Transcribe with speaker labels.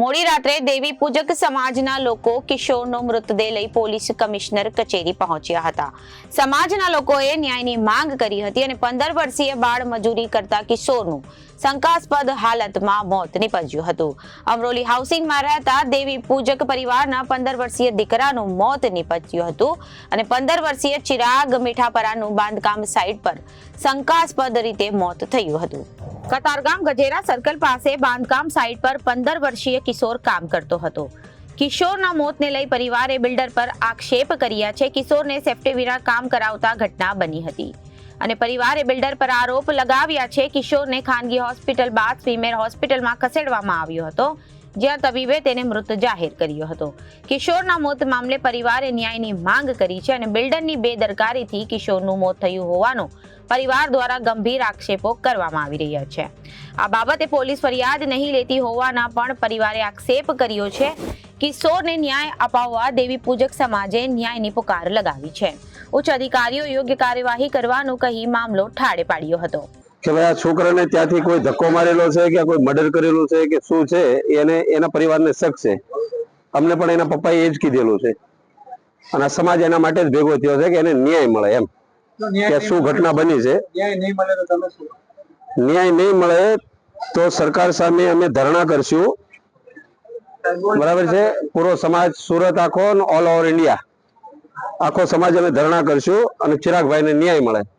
Speaker 1: મોડી રાત્રે દેવી પૂજક સમાજના લોકો કિશોરનો મૃતદેહ લઈ પોલીસ કમિશનર કચેરી પહોંચ્યા હતા। સમાજના લોકોએ ન્યાયની માંગ કરી હતી અને 15 વર્ષીય બાળ મજૂરી કરતા કિશોરનું શંકાસ્પદ હાલતમાં મોત નીપજ્યું હતું। અમરોલી હાઉસિંગમાં રહેતા દેવી પૂજક પરિવારના 15 વર્ષીય દીકરાનું મોત નીપજ્યું હતું અને 15 વર્ષીય ચિરાગ મીઠાપરાનું બાંધકામ સાઇટ પર શંકાસ્પદ રીતે મોત થયું હતું। કતારગામ ગજેરા સર્કલ પાસે બાંધકામ સાઇટ પર 15 વર્ષીય કિશોર કામ કરતો હતો। કિશોરના મોતને લઈ પરિવારે બિલ્ડર પર આક્ષેપ કર્યા છે। કિશોરને સેફ્ટી વિના કામ કરાવતા ઘટના બની હતી અને પરિવારે બિલ્ડર પર આરોપ લગાવ્યા છે। કિશોરને ખાનગી હોસ્પિટલ બાદ સ્વીમેર હોસ્પિટલમાં ખસેડવામાં આવ્યો હતો, જ્યાં તબીબે તેને મૃત જાહેર કર્યો હતો। કિશોરના મોત મામલે પરિવારે ન્યાયની માંગ કરી છે અને બિલ્ડરની બેદરકારીથી કિશોરનું મોત થયું હોવાનો પરિવાર દ્વારા ગંભીર આક્ષેપો કરવામાં આવી રહ્યા છે। આ બાબતે પોલીસ ફરિયાદ નહીં લેતી હોવાના પણ પરિવારે આક્ષેપ કર્યો છે। કિશોરને ન્યાય અપાવવા દેવી પૂજક સમાજે ન્યાયની પુકાર લગાવી છે। ઉચ્ચ અધિકારીઓ યોગ્ય કાર્યવાહી કરવાનું કહી મામલો ઠાળે પાડ્યો હતો
Speaker 2: કે ભાઈ આ છોકરાને ત્યાંથી કોઈ ધક્કો મારેલો છે કે કોઈ મર્ડર કરેલું છે કે શું છે, એને એના પરિવારને શક છે। અમને પણ એના પપ્પાએ એ જ કીધેલું છે અને આ સમાજ એના માટે જ ભેગો થયો છે કે એને ન્યાય મળે એમ કે શું ઘટના બની છે। ન્યાય નહીં મળે તો સરકાર સામે અમે ધરણા કરશું, બરાબર છે। પૂરો સમાજ, સુરત આખો, ઓલ ઓવર ઇન્ડિયા આખો સમાજ અમે ધરણા કરશું અને ચિરાગભાઈને ન્યાય મળે।